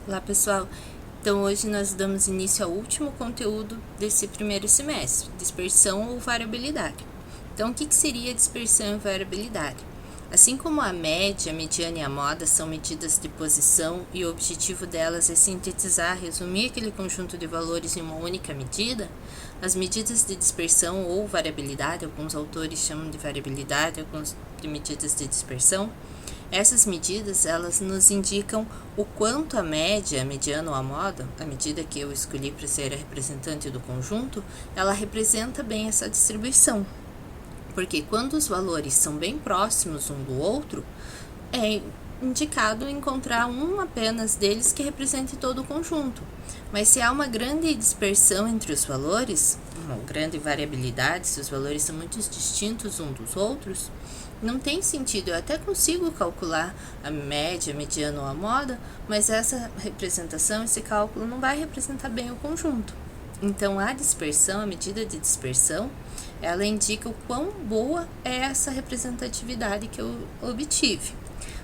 Olá pessoal, então hoje nós damos início ao último conteúdo desse primeiro semestre, dispersão ou variabilidade. Então o que seria dispersão e variabilidade? Assim como a média, a mediana e a moda são medidas de posição e o objetivo delas é sintetizar, resumir aquele conjunto de valores em uma única medida, as medidas de dispersão ou variabilidade, alguns autores chamam de variabilidade, alguns de medidas de dispersão, essas medidas, elas nos indicam o quanto a média, a mediana ou a moda, a medida que eu escolhi para ser a representante do conjunto, ela representa bem essa distribuição. Porque quando os valores são bem próximos um do outro, é indicado encontrar um apenas deles que represente todo o conjunto. Mas se há uma grande dispersão entre os valores, uma grande variabilidade, se os valores são muito distintos uns dos outros, não tem sentido. Eu até consigo calcular a média, a mediana ou a moda, mas essa representação, esse cálculo não vai representar bem o conjunto. Então, a dispersão, a medida de dispersão, ela indica o quão boa é essa representatividade que eu obtive.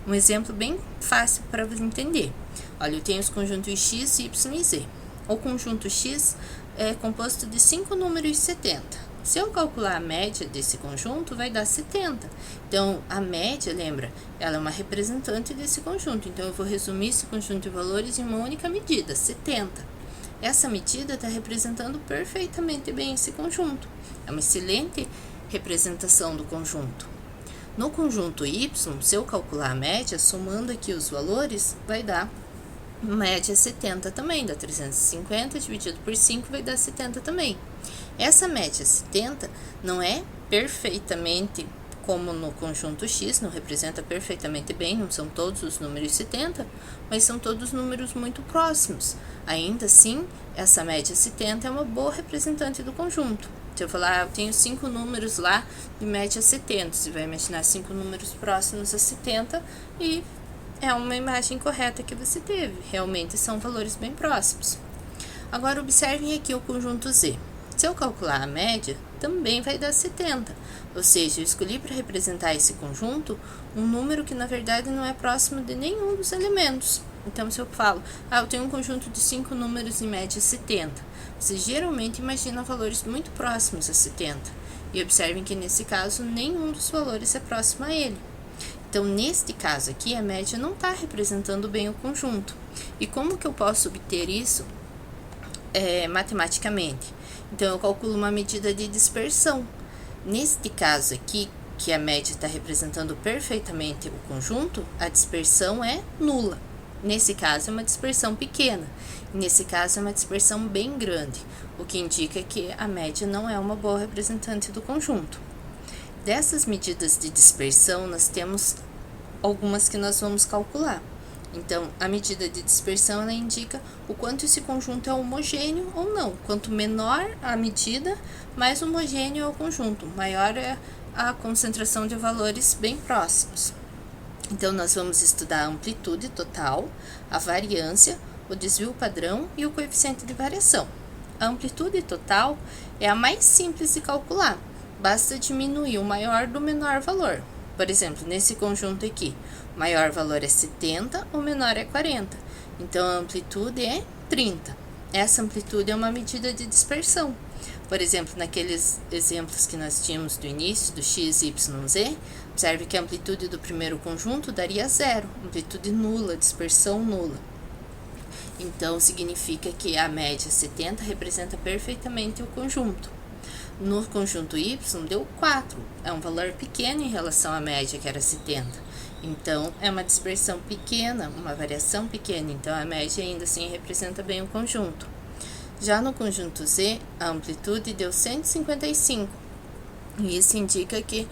Um exemplo bem fácil para você entender. Olha, eu tenho os conjuntos x, y e z. O conjunto x é composto de 5 números 70. Se eu calcular a média desse conjunto, vai dar 70. Então, a média, lembra, ela é uma representante desse conjunto. Então, eu vou resumir esse conjunto de valores em uma única medida, 70. Essa medida está representando perfeitamente bem esse conjunto. É uma excelente representação do conjunto. No conjunto y, se eu calcular a média, somando aqui os valores, vai dar média 70 também, dá 350 dividido por 5 vai dar 70 também. Essa média 70 não é perfeitamente como no conjunto x, não representa perfeitamente bem, não são todos os números 70, mas são todos números muito próximos. Ainda assim, essa média 70 é uma boa representante do conjunto. Se eu falar, eu tenho 5 números lá de média 70, você vai imaginar 5 números próximos a 70 e é uma imagem correta que você teve. Realmente são valores bem próximos. Agora, observem aqui o conjunto z. Se eu calcular a média, também vai dar 70. Ou seja, eu escolhi para representar esse conjunto um número que na verdade não é próximo de nenhum dos elementos. Então, se eu falo, eu tenho um conjunto de 5 números em média 70, você geralmente imagina valores muito próximos a 70. E observem que nesse caso, nenhum dos valores é próximo a ele. Então, neste caso aqui, a média não está representando bem o conjunto. E como que eu posso obter isso matematicamente? Então, eu calculo uma medida de dispersão. Neste caso aqui, que a média está representando perfeitamente o conjunto, a dispersão é nula. Nesse caso, é uma dispersão pequena. Nesse caso, é uma dispersão bem grande, o que indica que a média não é uma boa representante do conjunto. Dessas medidas de dispersão, nós temos algumas que nós vamos calcular. Então, a medida de dispersão, ela indica o quanto esse conjunto é homogêneo ou não. Quanto menor a medida, mais homogêneo é o conjunto, maior é a concentração de valores bem próximos. Então, nós vamos estudar a amplitude total, a variância, o desvio padrão e o coeficiente de variação. A amplitude total é a mais simples de calcular. Basta diminuir o maior do menor valor. Por exemplo, nesse conjunto aqui, o maior valor é 70, o menor é 40. Então, a amplitude é 30. Essa amplitude é uma medida de dispersão. Por exemplo, naqueles exemplos que nós tínhamos do início, do x, y, z, observe que a amplitude do primeiro conjunto daria 0, amplitude nula, dispersão nula. Então, significa que a média 70 representa perfeitamente o conjunto. No conjunto y, deu 4, é um valor pequeno em relação à média, que era 70. Então, é uma dispersão pequena, uma variação pequena, então a média ainda assim representa bem o conjunto. Já no conjunto z, a amplitude deu 155, e isso indica que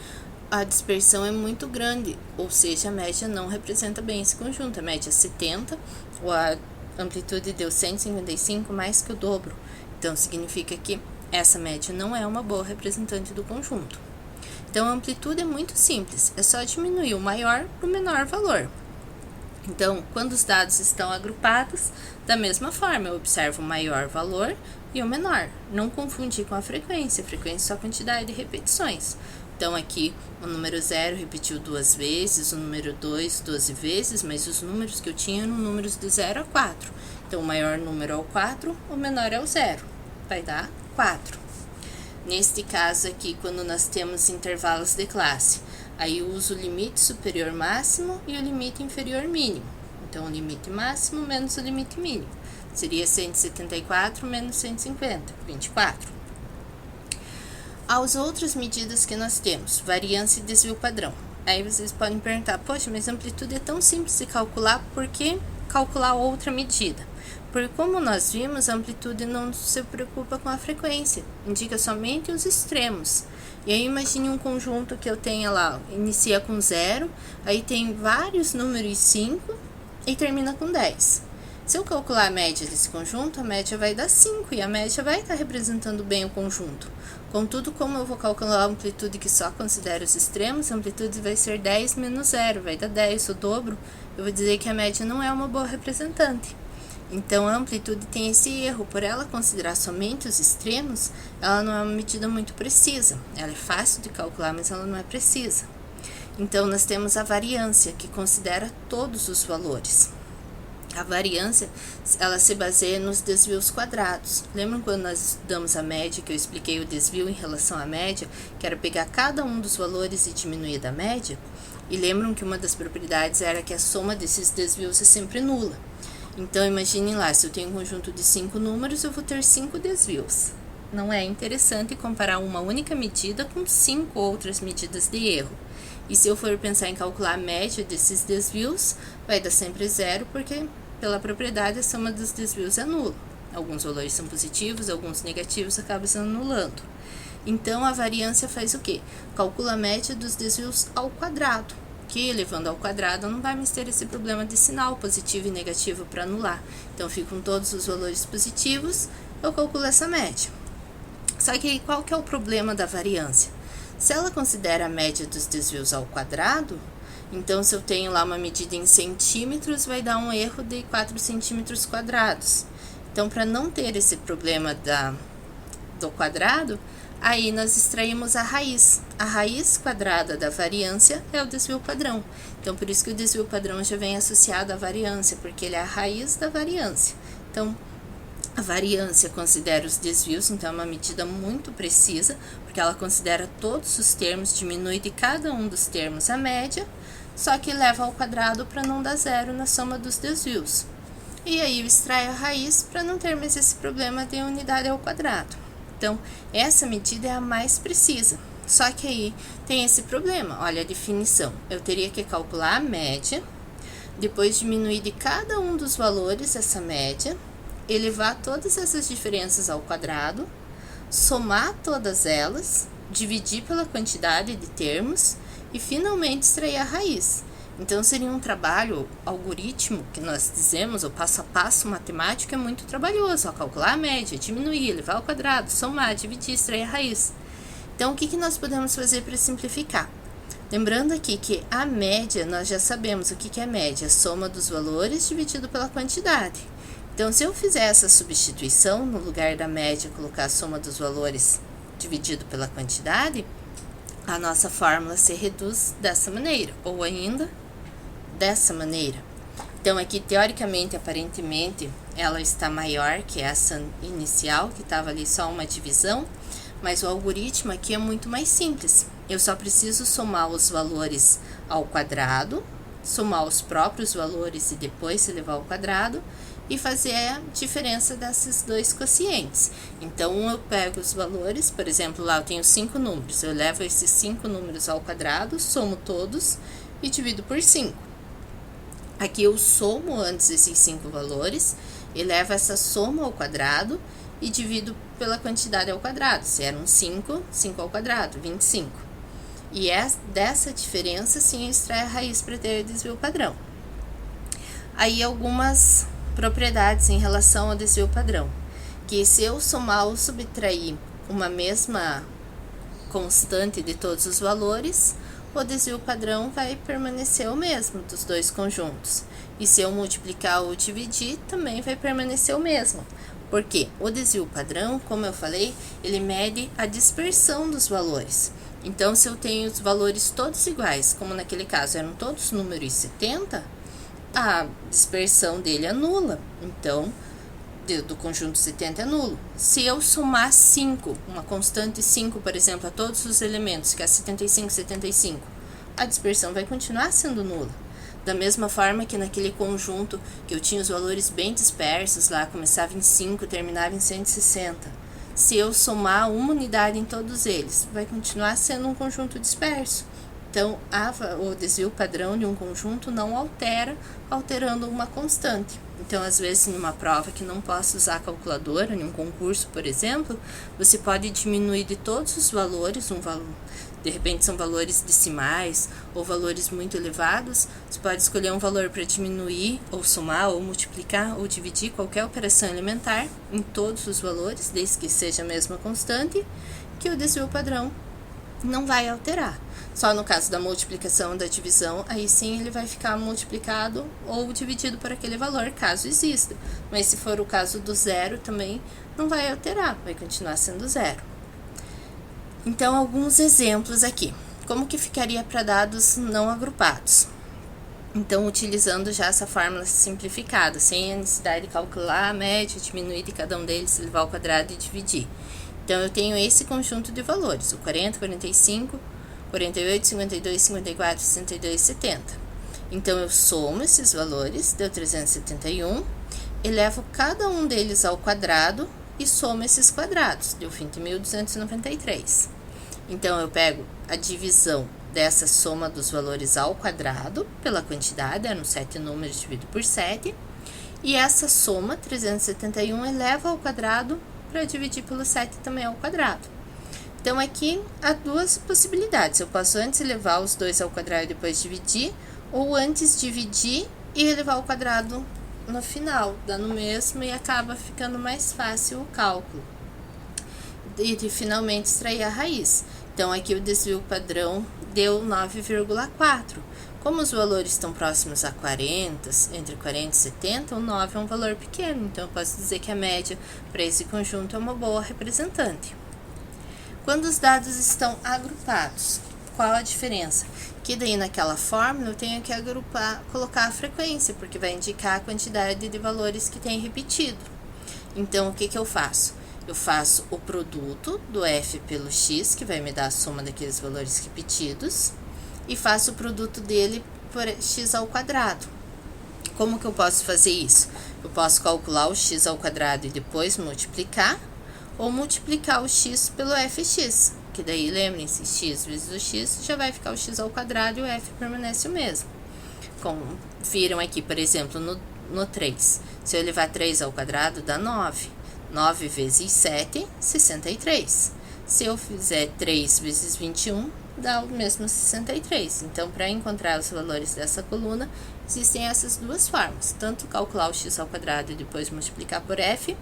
a dispersão é muito grande, ou seja, a média não representa bem esse conjunto. A média é 70, a amplitude deu 155, mais que o dobro, então significa que essa média não é uma boa representante do conjunto. Então, a amplitude é muito simples, é só diminuir o maior para o menor valor. Então, quando os dados estão agrupados, da mesma forma, eu observo o maior valor e o menor. Não confundir com a frequência é só a quantidade de repetições. Então, aqui o número 0 repetiu 2 vezes, o número 2 12 vezes, mas os números que eu tinha eram números de 0 a 4. Então, o maior número é o 4, o menor é o 0. Vai dar 4. Neste caso aqui, quando nós temos intervalos de classe, aí eu uso o limite superior máximo e o limite inferior mínimo. Então, o limite máximo menos o limite mínimo. Seria 174 menos 150, 24. As outras medidas que nós temos, variância e desvio padrão. Aí vocês podem perguntar, poxa, mas a amplitude é tão simples de calcular, por que calcular outra medida? Porque como nós vimos, a amplitude não se preocupa com a frequência, indica somente os extremos. E aí imagine um conjunto que eu tenha lá, inicia com 0, aí tem vários números 5 e termina com 10. Se eu calcular a média desse conjunto, a média vai dar 5 e a média vai estar representando bem o conjunto. Contudo, como eu vou calcular a amplitude que só considera os extremos, a amplitude vai ser 10 menos 0, vai dar 10, o dobro. Eu vou dizer que a média não é uma boa representante. Então, a amplitude tem esse erro, por ela considerar somente os extremos, ela não é uma medida muito precisa. Ela é fácil de calcular, mas ela não é precisa. Então, nós temos a variância, que considera todos os valores. A variância, ela se baseia nos desvios quadrados. Lembram quando nós estudamos a média, que eu expliquei o desvio em relação à média, que era pegar cada um dos valores e diminuir da média? E lembram que uma das propriedades era que a soma desses desvios é sempre nula. Então, imaginem lá, se eu tenho um conjunto de 5 números, eu vou ter 5 desvios. Não é interessante comparar uma única medida com 5 outras medidas de erro. E se eu for pensar em calcular a média desses desvios, vai dar sempre 0, porque pela propriedade a soma dos desvios é nula. Alguns valores são positivos, alguns negativos, acabam se anulando. Então, a variância faz o quê? Calcula a média dos desvios ao quadrado, que elevando ao quadrado não vai mais ter esse problema de sinal positivo e negativo para anular. Então, ficam todos os valores positivos, eu calculo essa média. Só que aí, qual que é o problema da variância? Se ela considera a média dos desvios ao quadrado, então se eu tenho lá uma medida em centímetros, vai dar um erro de 4 centímetros quadrados. Então, para não ter esse problema do quadrado, aí nós extraímos a raiz. A raiz quadrada da variância é o desvio padrão. Então, por isso que o desvio padrão já vem associado à variância, porque ele é a raiz da variância. Então, a variância considera os desvios, então é uma medida muito precisa, porque ela considera todos os termos, diminui de cada um dos termos a média, só que leva ao quadrado para não dar 0 na soma dos desvios. E aí eu extraio a raiz para não ter mais esse problema de unidade ao quadrado. Então, essa medida é a mais precisa. Só que aí tem esse problema. Olha a definição. Eu teria que calcular a média, depois diminuir de cada um dos valores essa média, elevar todas essas diferenças ao quadrado, somar todas elas, dividir pela quantidade de termos e finalmente extrair a raiz. Então, seria um trabalho algoritmo, que nós dizemos, o passo a passo matemático é muito trabalhoso, calcular a média, diminuir, elevar ao quadrado, somar, dividir, extrair a raiz. Então, o que nós podemos fazer para simplificar? Lembrando aqui que a média, nós já sabemos o que é média, soma dos valores dividido pela quantidade. Então, se eu fizer essa substituição, no lugar da média, colocar a soma dos valores dividido pela quantidade, a nossa fórmula se reduz dessa maneira, ou ainda dessa maneira. Então, aqui, teoricamente, aparentemente, ela está maior que essa inicial, que estava ali só uma divisão, mas o algoritmo aqui é muito mais simples. Eu só preciso somar os valores ao quadrado, somar os próprios valores e depois elevar ao quadrado, e fazer a diferença desses dois quocientes. Então, eu pego os valores, por exemplo, lá eu tenho 5 números, eu levo esses 5 números ao quadrado, somo todos e divido por 5. Aqui eu somo antes esses 5 valores, elevo essa soma ao quadrado e divido pela quantidade ao quadrado. Se eram 5, 5 ao quadrado, 25. E dessa diferença, sim, eu extraio a raiz para ter o desvio padrão. Aí, algumas propriedades em relação ao desvio padrão, que se eu somar ou subtrair uma mesma constante de todos os valores, o desvio padrão vai permanecer o mesmo dos dois conjuntos. E se eu multiplicar ou dividir, também vai permanecer o mesmo. Porque o desvio padrão, como eu falei, ele mede a dispersão dos valores. Então, se eu tenho os valores todos iguais, como naquele caso eram todos números 70, a dispersão dele é nula. Então, do conjunto 70 é nulo. Se eu somar 5, uma constante 5, por exemplo, a todos os elementos, que é 75, 75, a dispersão vai continuar sendo nula. Da mesma forma que naquele conjunto que eu tinha os valores bem dispersos, lá começava em 5, terminava em 160. Se eu somar uma unidade em todos eles, vai continuar sendo um conjunto disperso. Então, o desvio padrão de um conjunto não altera, alterando uma constante. Então, às vezes, em uma prova que não possa usar a calculadora, em um concurso, por exemplo, você pode diminuir de todos os valores, de repente são valores decimais ou valores muito elevados, você pode escolher um valor para diminuir, ou somar, ou multiplicar, ou dividir qualquer operação elementar em todos os valores, desde que seja a mesma constante, que o desvio padrão não vai alterar. Só no caso da multiplicação, da divisão, aí sim ele vai ficar multiplicado ou dividido por aquele valor, caso exista. Mas se for o caso do zero também, não vai alterar, vai continuar sendo zero. Então, alguns exemplos aqui. Como que ficaria para dados não agrupados? Então, utilizando já essa fórmula simplificada, sem a necessidade de calcular a média, diminuir de cada um deles, levar ao quadrado e dividir. Então, eu tenho esse conjunto de valores, o 40, 45, 48, 52, 54, 62, 70. Então, eu somo esses valores, deu 371, elevo cada um deles ao quadrado e somo esses quadrados, deu 20.293. Então, eu pego a divisão dessa soma dos valores ao quadrado, pela quantidade, eram 7 números dividido por 7, e essa soma, 371, eleva ao quadrado para dividir pelo 7 também ao quadrado. Então, aqui há duas possibilidades. Eu posso antes elevar os dois ao quadrado e depois dividir, ou antes dividir e elevar ao quadrado no final, dá no mesmo e acaba ficando mais fácil o cálculo. E finalmente extrair a raiz. Então, aqui o desvio padrão deu 9,4. Como os valores estão próximos a 40, entre 40 e 70, o 9 é um valor pequeno. Então, eu posso dizer que a média para esse conjunto é uma boa representante. Quando os dados estão agrupados, qual a diferença? Que daí naquela fórmula eu tenho que colocar a frequência, porque vai indicar a quantidade de valores que tem repetido. Então, o que eu faço? Eu faço o produto do f pelo x, que vai me dar a soma daqueles valores repetidos, e faço o produto dele por x ao quadrado. Como que eu posso fazer isso? Eu posso calcular o x ao quadrado e depois multiplicar, ou multiplicar o x pelo fx, que daí, lembrem-se, x vezes o x já vai ficar o x ao quadrado e o f permanece o mesmo. Como viram aqui, por exemplo, no 3. Se eu elevar 3 ao quadrado, dá 9. 9 vezes 7, 63. Se eu fizer 3 vezes 21, dá o mesmo 63. Então, para encontrar os valores dessa coluna, existem essas duas formas. Tanto calcular o x ao quadrado e depois multiplicar por f,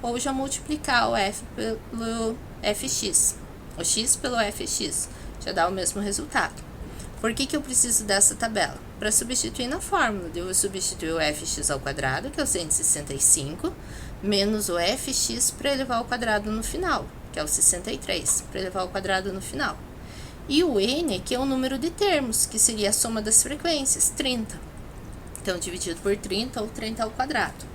ou já multiplicar o f pelo fx. O x pelo fx já dá o mesmo resultado. Por que eu preciso dessa tabela? Para substituir na fórmula, eu vou substituir o fx ao quadrado, que é o 165, menos o fx para elevar ao quadrado no final, que é o 63, para elevar ao quadrado no final. E o n, que é o número de termos, que seria a soma das frequências, 30. Então, dividido por 30, ou 30 ao quadrado.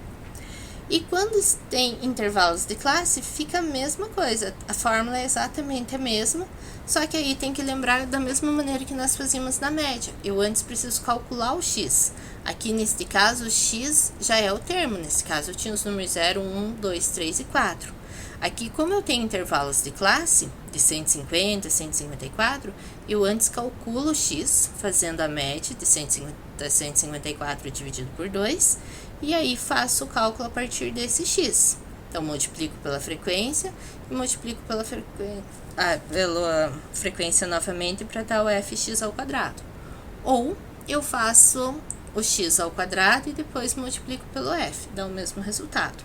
E quando tem intervalos de classe, fica a mesma coisa. A fórmula é exatamente a mesma, só que aí tem que lembrar da mesma maneira que nós fazíamos na média. Eu antes preciso calcular o x. Aqui, neste caso, o x já é o termo. Nesse caso, eu tinha os números 0, 1, 2, 3 e 4. Aqui, como eu tenho intervalos de classe, de 150, 154, eu antes calculo o x, fazendo a média de 154 dividido por 2, e aí faço o cálculo a partir desse x. Então, multiplico pela frequência e multiplico pela frequência novamente para dar o fx ao quadrado. Ou eu faço o x ao quadrado e depois multiplico pelo f, dá o mesmo resultado.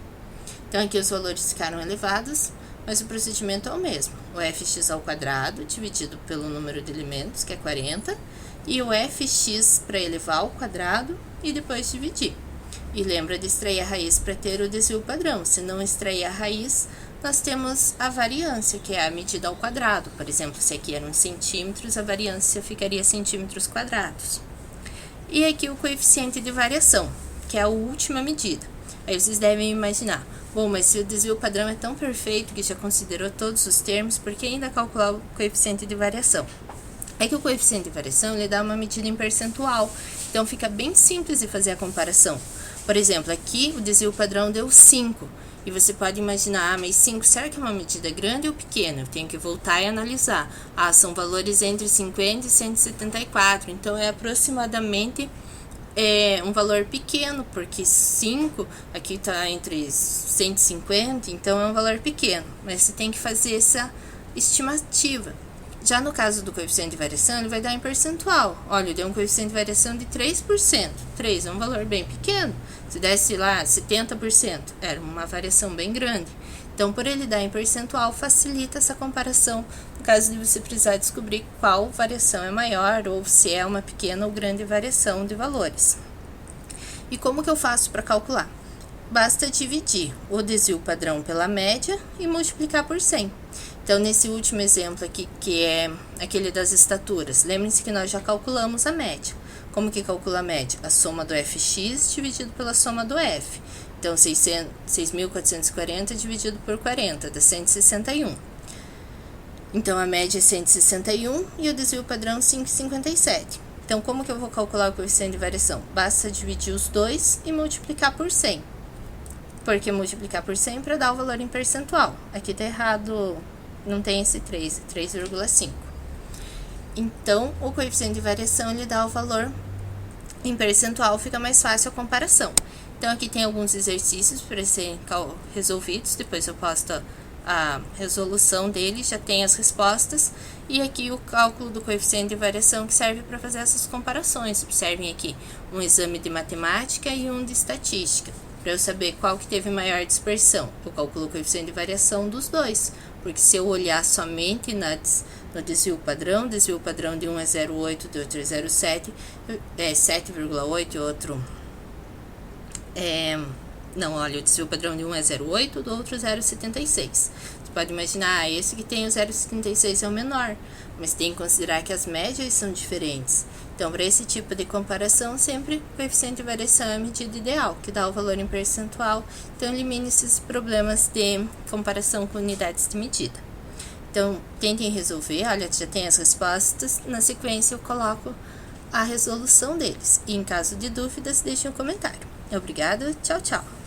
Então, aqui os valores ficaram elevados, mas o procedimento é o mesmo. O fx ao quadrado dividido pelo número de elementos, que é 40, e o fx para elevar ao quadrado e depois dividir. E lembra de extrair a raiz para ter o desvio padrão. Se não extrair a raiz, nós temos a variância, que é a medida ao quadrado. Por exemplo, se aqui eram centímetros, a variância ficaria centímetros quadrados. E aqui o coeficiente de variação, que é a última medida. Aí vocês devem imaginar, bom, mas se o desvio padrão é tão perfeito que já considerou todos os termos, por que ainda calcular o coeficiente de variação? É que o coeficiente de variação ele dá uma medida em percentual, então fica bem simples de fazer a comparação. Por exemplo, aqui o desvio padrão deu 5, e você pode imaginar, mas 5, será que é uma medida grande ou pequena? Eu tenho que voltar e analisar. São valores entre 50 e 174, então é aproximadamente um valor pequeno, porque 5 aqui está entre 150, então é um valor pequeno, mas você tem que fazer essa estimativa. Já no caso do coeficiente de variação, ele vai dar em percentual. Olha, deu um coeficiente de variação de 3%. 3 é um valor bem pequeno. Se desse lá 70%, era uma variação bem grande. Então, por ele dar em percentual, facilita essa comparação, no caso de você precisar descobrir qual variação é maior, ou se é uma pequena ou grande variação de valores. E como que eu faço para calcular? Basta dividir o desvio padrão pela média e multiplicar por 100. Então, nesse último exemplo aqui, que é aquele das estaturas, lembrem-se que nós já calculamos a média. Como que calcula a média? A soma do fx dividido pela soma do f. Então, 6.440 dividido por 40, dá 161. Então, a média é 161 e o desvio padrão 5,57. Então, como que eu vou calcular o coeficiente de variação? Basta dividir os dois e multiplicar por 100. Porque multiplicar por 100 para dar o valor em percentual. Aqui tá errado, não tem esse 3, é 3,5. Então, o coeficiente de variação ele dá o valor em percentual, fica mais fácil a comparação. Então, aqui tem alguns exercícios para serem resolvidos, depois eu posto a resolução deles, já tem as respostas. E aqui o cálculo do coeficiente de variação, que serve para fazer essas comparações. Observem aqui um exame de matemática e um de estatística. Para eu saber qual que teve maior dispersão, eu calculo o coeficiente de variação dos dois. Porque se eu olhar somente no desvio padrão de um é 0,8, do outro é 0,7, é 7,8 e outro não, olha, o desvio padrão de um é 0,8, do outro 0,76. Você pode imaginar, esse que tem o 0,76 é o menor, mas tem que considerar que as médias são diferentes. Então, para esse tipo de comparação, sempre o coeficiente de variação é a medida ideal, que dá o valor em percentual. Então, elimine esses problemas de comparação com unidades de medida. Então, tentem resolver, olha, já tem as respostas, na sequência eu coloco a resolução deles. E em caso de dúvidas, deixem um comentário. Obrigada, tchau, tchau!